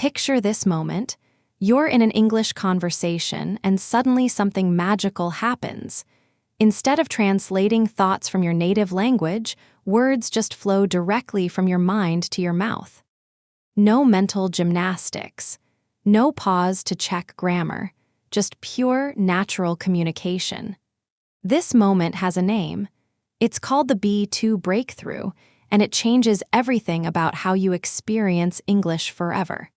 Picture this moment. You're in an English conversation and suddenly something magical happens. Instead of translating thoughts from your native language, words just flow directly from your mind to your mouth. No mental gymnastics. No pause to check grammar. Just pure, natural communication. This moment has a name. It's called the B2 breakthrough, and it changes everything about how you experience English forever.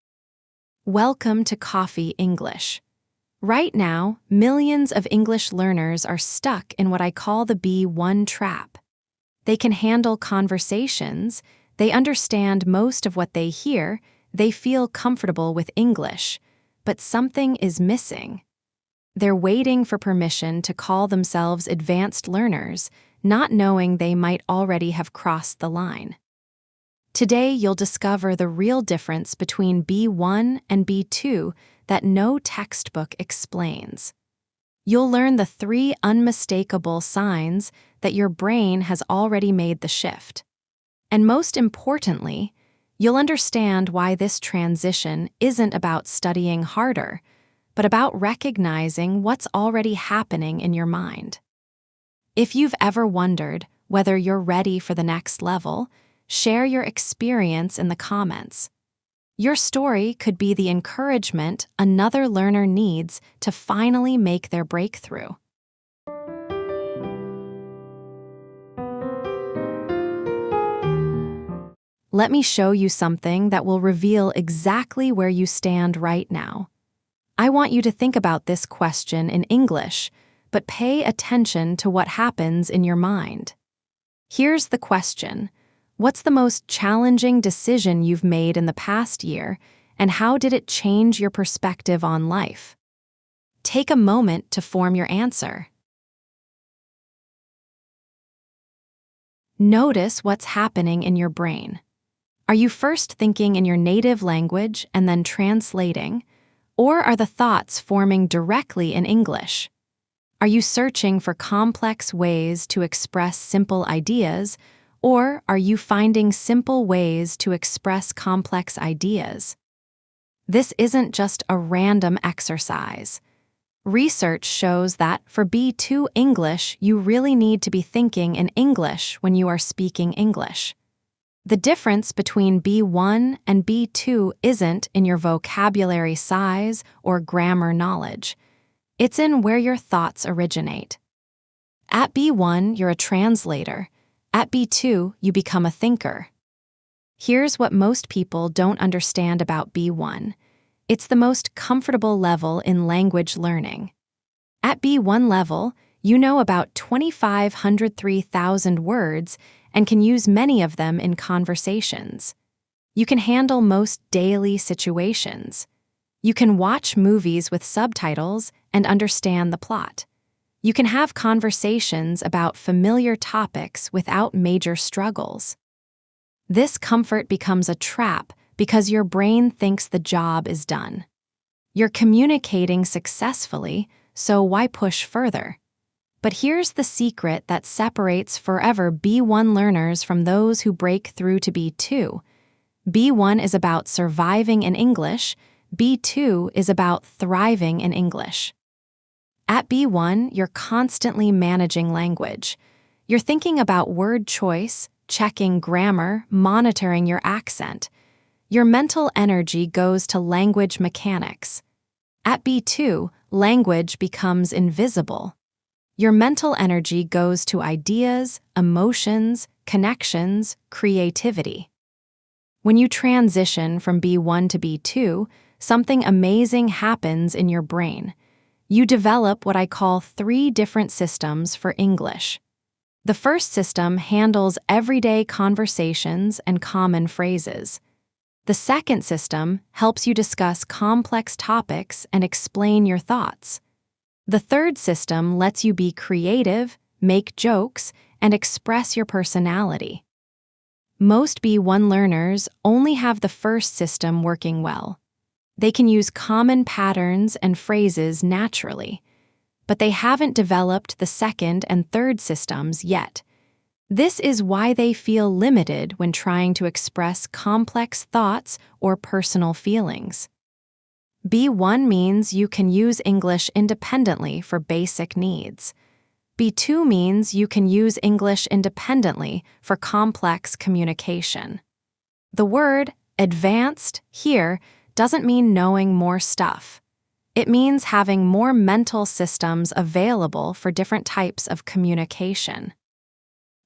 Welcome to Coffee English. Right now, millions of English learners are stuck in what I call the B1 trap. They can handle conversations, they understand most of what they hear, they feel comfortable with English, but something is missing. They're waiting for permission to call themselves advanced learners, not knowing they might already have crossed the line. Today, you'll discover the real difference between B1 and B2 that no textbook explains. You'll learn the 3 unmistakable signs that your brain has already made the shift. And most importantly, you'll understand why this transition isn't about studying harder, but about recognizing what's already happening in your mind. If you've ever wondered whether you're ready for the next level, share your experience in the comments. Your story could be the encouragement another learner needs to finally make their breakthrough. Let me show you something that will reveal exactly where you stand right now. I want you to think about this question in English, but pay attention to what happens in your mind. Here's the question. What's the most challenging decision you've made in the past year, and how did it change your perspective on life? Take a moment to form your answer. Notice what's happening in your brain. Are you first thinking in your native language and then translating, or are the thoughts forming directly in English? Are you searching for complex ways to express simple ideas, or are you finding simple ways to express complex ideas? This isn't just a random exercise. Research shows that for B2 English, you really need to be thinking in English when you are speaking English. The difference between B1 and B2 isn't in your vocabulary size or grammar knowledge. It's in where your thoughts originate. At B1, you're a translator. At B2, you become a thinker. Here's what most people don't understand about B1. It's the most comfortable level in language learning. At B1 level, you know about 2,503,000 words and can use many of them in conversations. You can handle most daily situations. You can watch movies with subtitles and understand the plot. You can have conversations about familiar topics without major struggles. This comfort becomes a trap because your brain thinks the job is done. You're communicating successfully, so why push further? But here's the secret that separates forever B1 learners from those who break through to B2. B1 is about surviving in English, B2 is about thriving in English. At B1, you're constantly managing language. You're thinking about word choice, checking grammar, monitoring your accent. Your mental energy goes to language mechanics. At B2, language becomes invisible. Your mental energy goes to ideas, emotions, connections, creativity. When you transition from B1 to B2, something amazing happens in your brain. You develop what I call 3 different systems for English. The first system handles everyday conversations and common phrases. The second system helps you discuss complex topics and explain your thoughts. The third system lets you be creative, make jokes, and express your personality. Most B1 learners only have the first system working well. They can use common patterns and phrases naturally, but they haven't developed the second and third systems yet. This is why they feel limited when trying to express complex thoughts or personal feelings. B1 means you can use English independently for basic needs. B2 means you can use English independently for complex communication. The word advanced here doesn't mean knowing more stuff. It means having more mental systems available for different types of communication.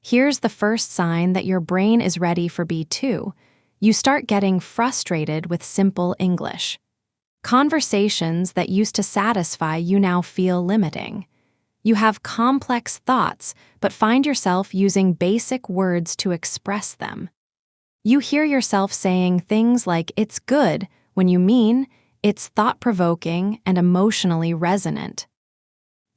Here's the first sign that your brain is ready for B2. You start getting frustrated with simple English. Conversations that used to satisfy you now feel limiting. You have complex thoughts, but find yourself using basic words to express them. You hear yourself saying things like "it's good" when you mean it's thought-provoking and emotionally resonant.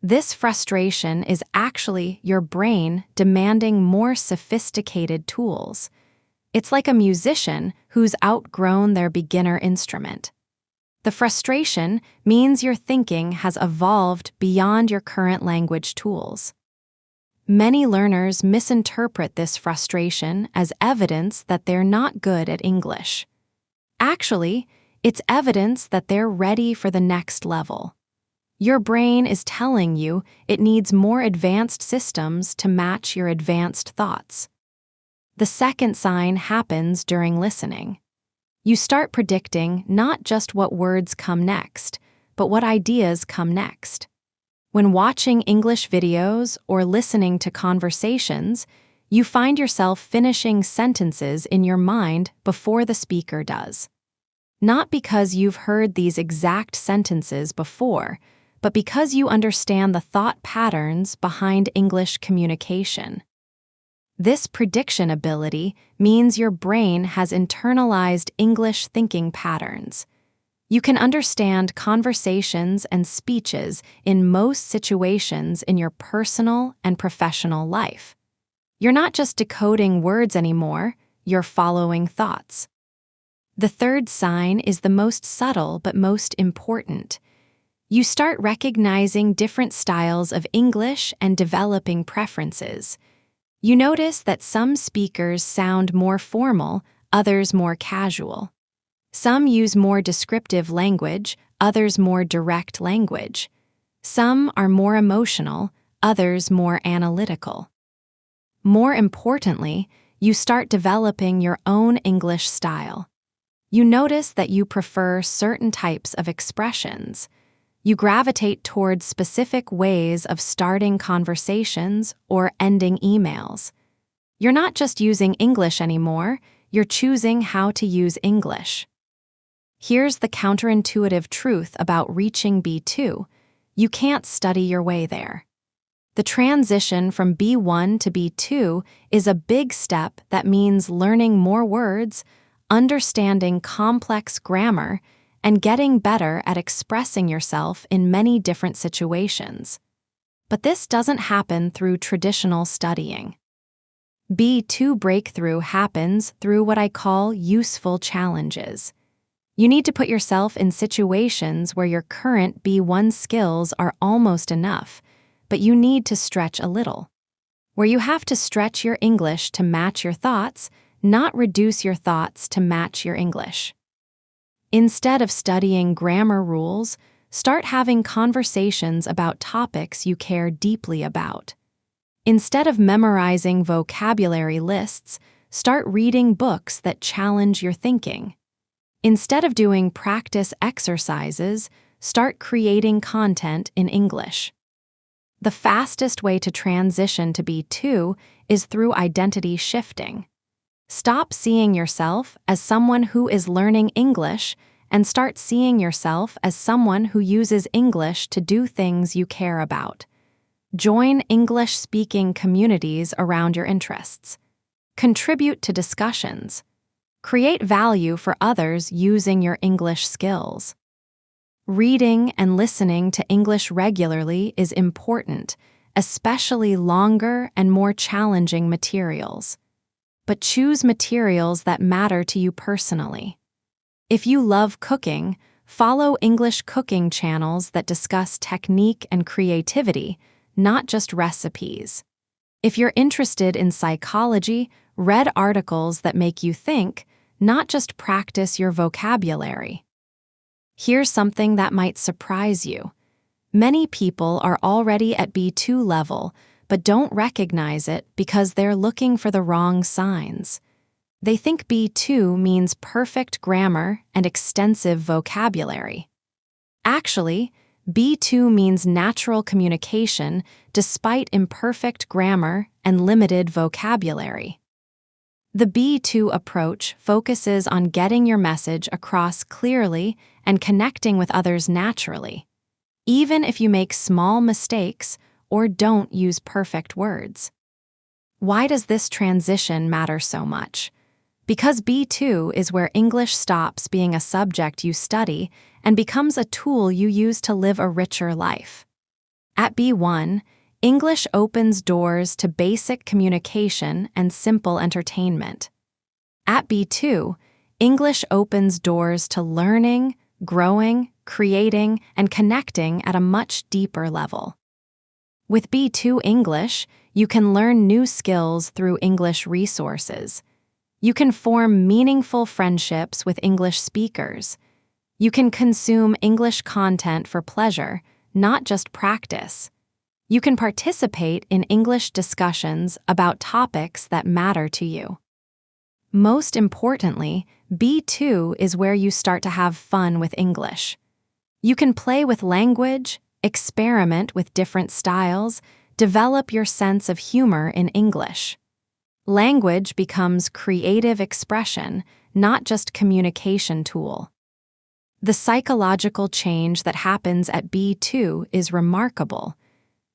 This frustration is actually your brain demanding more sophisticated tools. It's like a musician who's outgrown their beginner instrument. The frustration means your thinking has evolved beyond your current language tools. Many learners misinterpret this frustration as evidence that they're not good at English. Actually, it's evidence that they're ready for the next level. Your brain is telling you it needs more advanced systems to match your advanced thoughts. The second sign happens during listening. You start predicting not just what words come next, but what ideas come next. When watching English videos or listening to conversations, you find yourself finishing sentences in your mind before the speaker does. Not because you've heard these exact sentences before, but because you understand the thought patterns behind English communication. This prediction ability means your brain has internalized English thinking patterns. You can understand conversations and speeches in most situations in your personal and professional life. You're not just decoding words anymore, you're following thoughts. The third sign is the most subtle but most important. You start recognizing different styles of English and developing preferences. You notice that some speakers sound more formal, others more casual. Some use more descriptive language, others more direct language. Some are more emotional, others more analytical. More importantly, you start developing your own English style. You notice that you prefer certain types of expressions. You gravitate towards specific ways of starting conversations or ending emails. You're not just using English anymore, you're choosing how to use English. Here's the counterintuitive truth about reaching B2. You can't study your way there. The transition from B1 to B2 is a big step that means learning more words, understanding complex grammar, and getting better at expressing yourself in many different situations. But this doesn't happen through traditional studying. B2 breakthrough happens through what I call useful challenges. You need to put yourself in situations where your current B1 skills are almost enough, but you need to stretch a little. Where you have to stretch your English to match your thoughts, not reduce your thoughts to match your English. Instead of studying grammar rules, start having conversations about topics you care deeply about. Instead of memorizing vocabulary lists, start reading books that challenge your thinking. Instead of doing practice exercises, start creating content in English. The fastest way to transition to B2 is through identity shifting. Stop seeing yourself as someone who is learning English and start seeing yourself as someone who uses English to do things you care about. Join English-speaking communities around your interests. Contribute to discussions. Create value for others using your English skills. Reading and listening to English regularly is important, especially longer and more challenging materials. But choose materials that matter to you personally. If you love cooking, follow English cooking channels that discuss technique and creativity, not just recipes. If you're interested in psychology, read articles that make you think, not just practice your vocabulary. Here's something that might surprise you. Many people are already at B2 level, but don't recognize it because they're looking for the wrong signs. They think B2 means perfect grammar and extensive vocabulary. Actually, B2 means natural communication despite imperfect grammar and limited vocabulary. The B2 approach focuses on getting your message across clearly and connecting with others naturally, even if you make small mistakes or don't use perfect words. Why does this transition matter so much? Because B2 is where English stops being a subject you study and becomes a tool you use to live a richer life. At B1, English opens doors to basic communication and simple entertainment. At B2, English opens doors to learning, growing, creating, and connecting at a much deeper level. With B2 English, you can learn new skills through English resources. You can form meaningful friendships with English speakers. You can consume English content for pleasure, not just practice. You can participate in English discussions about topics that matter to you. Most importantly, B2 is where you start to have fun with English. You can play with language, experiment with different styles, develop your sense of humor in English. Language becomes creative expression, not just communication tool. The psychological change that happens at B2 is remarkable.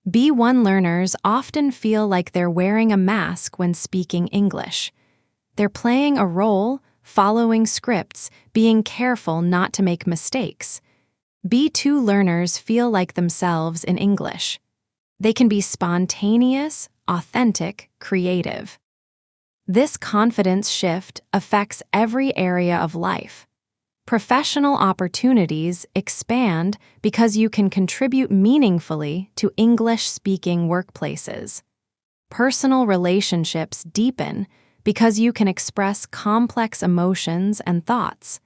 B1 learners often feel like they're wearing a mask when speaking English. They're playing a role, following scripts, being careful not to make mistakes. B2 learners feel like themselves in English. They can be spontaneous, authentic, creative. This confidence shift affects every area of life. Professional opportunities expand because you can contribute meaningfully to English-speaking workplaces. Personal relationships deepen because you can express complex emotions and thoughts.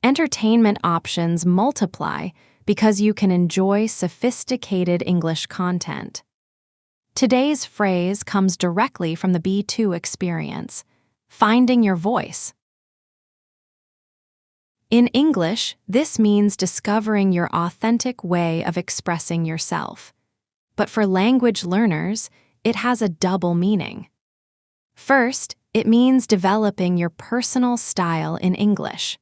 Entertainment options multiply because you can enjoy sophisticated English content. Today's phrase comes directly from the B2 experience, finding your voice. In English, this means discovering your authentic way of expressing yourself. But for language learners, it has a double meaning. First, it means developing your personal style in English.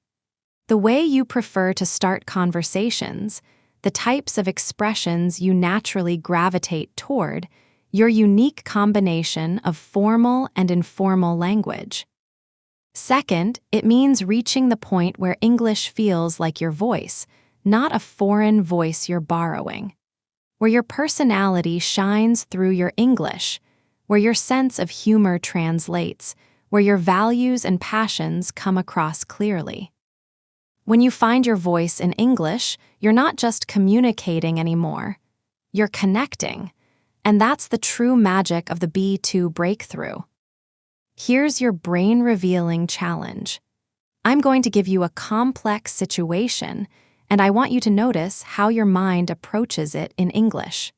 The way you prefer to start conversations, the types of expressions you naturally gravitate toward, your unique combination of formal and informal language. Second, it means reaching the point where English feels like your voice, not a foreign voice you're borrowing. Where your personality shines through your English, where your sense of humor translates, where your values and passions come across clearly. When you find your voice in English, you're not just communicating anymore. You're connecting. And that's the true magic of the B2 breakthrough. Here's your brain-revealing challenge. I'm going to give you a complex situation, and I want you to notice how your mind approaches it in English.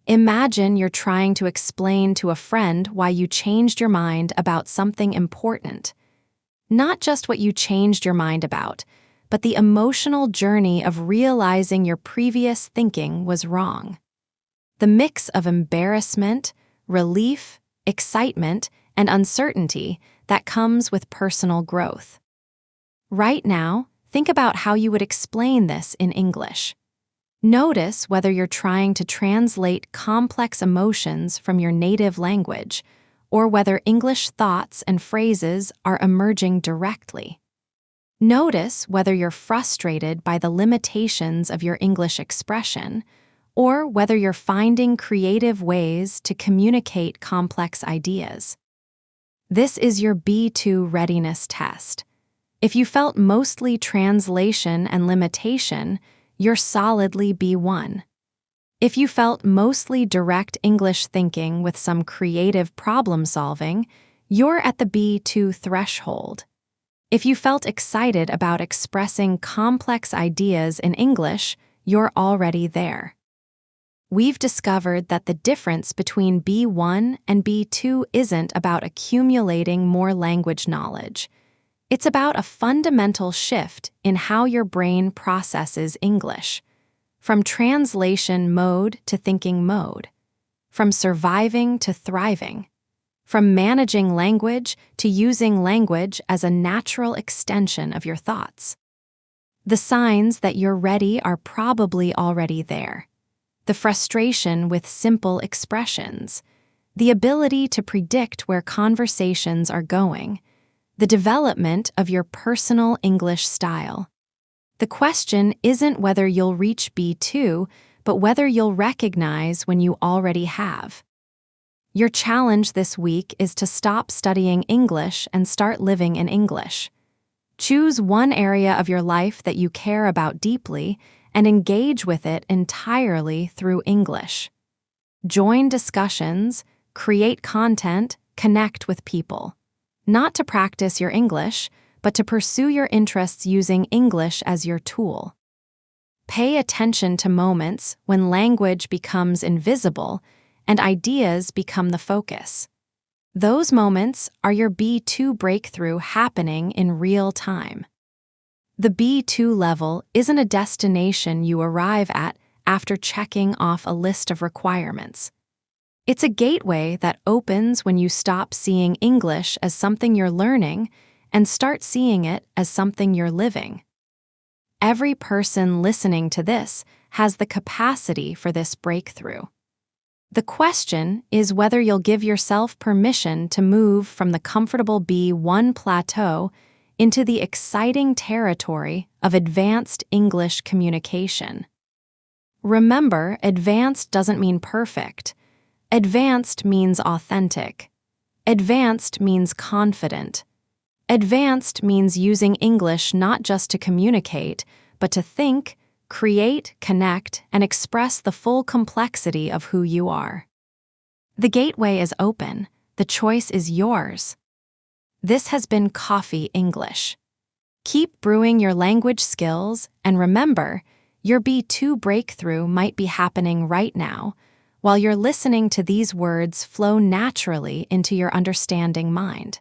Imagine you're trying to explain to a friend why you changed your mind about something important. Not just what you changed your mind about, but the emotional journey of realizing your previous thinking was wrong. The mix of embarrassment, relief, excitement, and uncertainty that comes with personal growth. Right now, think about how you would explain this in English. Notice whether you're trying to translate complex emotions from your native language, or whether English thoughts and phrases are emerging directly. Notice whether you're frustrated by the limitations of your English expression, or whether you're finding creative ways to communicate complex ideas. This is your B2 readiness test. If you felt mostly translation and limitation, you're solidly B1. If you felt mostly direct English thinking with some creative problem solving, you're at the B2 threshold. If you felt excited about expressing complex ideas in English, you're already there. We've discovered that the difference between B1 and B2 isn't about accumulating more language knowledge. It's about a fundamental shift in how your brain processes English, from translation mode to thinking mode, from surviving to thriving, from managing language to using language as a natural extension of your thoughts. The signs that you're ready are probably already there. The frustration with simple expressions, the ability to predict where conversations are going, the development of your personal English style. The question isn't whether you'll reach B2, but whether you'll recognize when you already have. Your challenge this week is to stop studying English and start living in English. Choose one area of your life that you care about deeply and engage with it entirely through English. Join discussions, create content, connect with people. Not to practice your English, but to pursue your interests using English as your tool. Pay attention to moments when language becomes invisible and ideas become the focus. Those moments are your B2 breakthrough happening in real time. The B2 level isn't a destination you arrive at after checking off a list of requirements. It's a gateway that opens when you stop seeing English as something you're learning and start seeing it as something you're living. Every person listening to this has the capacity for this breakthrough. The question is whether you'll give yourself permission to move from the comfortable B1 plateau into the exciting territory of advanced English communication. Remember, advanced doesn't mean perfect. Advanced means authentic. Advanced means confident. Advanced means using English not just to communicate, but to think, create, connect, and express the full complexity of who you are. The gateway is open. The choice is yours. This has been Coffee English. Keep brewing your language skills, and remember, your B2 breakthrough might be happening right now, while you're listening to these words flow naturally into your understanding mind.